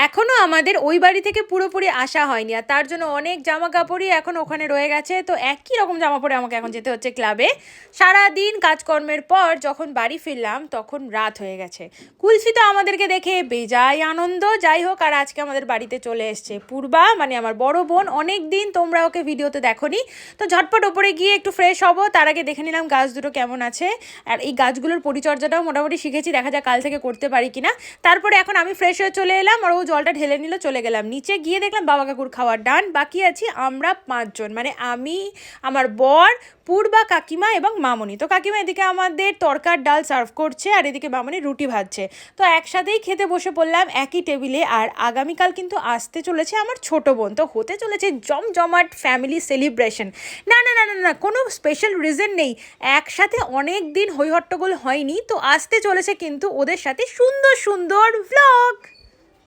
এখনও আমাদের ওই বাড়ি থেকে পুরোপুরি আসা হয়নি, আর তার জন্য অনেক জামা কাপড়ই এখন ওখানে রয়ে গেছে। তো একই রকম জামা পরে আমাকে এখন যেতে হচ্ছে ক্লাবে। সারাদিন কাজকর্মের পর যখন বাড়ি ফিরলাম তখন রাত হয়ে গেছে। কুলফি তো আমাদেরকে দেখে বেজায় আনন্দ। যাই হোক, আর আজকে আমাদের বাড়িতে চলে এসছে পূর্বা, মানে আমার বড় বোন। অনেক দিন তোমরা ওকে ভিডিওতে দেখোনি, তো ঝটপট ওপরে গিয়ে একটু ফ্রেশ হবো। তার আগে দেখে নিলাম গাছ দুটো কেমন আছে, আর এই গাছগুলোর পরিচর্যাটাও মোটামুটি শিখেছি, দেখা যাক কাল থেকে করতে পারি কিনা। তারপরে এখন আমি ফ্রেশ হয়ে চলে এলাম, আর ও জলটা ঢেলে নিল, চলে গেলাম নিচে। গিয়ে দেখলাম বাবা কাকুর খাওয়ার ডান, বাকি আছি আমরা 5 জন, মানে আমি, আমার বর, পূর্বা, কাকিমা এবং মামনি। তো কাকিমা এদিকে আমাদের তরকার ডাল সার্ভ করছে, আর এদিকে মামনি রুটি ভাজছে। তো একসাথেই খেতে বসে পড়লাম একই টেবিলে। আর আগামীকাল কিন্তু আসতে চলেছে আমার ছোট বোন, তো হতে চলেছে জমজমাট ফ্যামিলি সেলিব্রেশন। না না না না না, কোনো স্পেশাল রিজন নেই, একসাথে অনেক দিন হই হট্টগোল হয়নি, তো আসতে চলেছে কিন্তু ওদের সাথে সুন্দর সুন্দর ভ্লগ।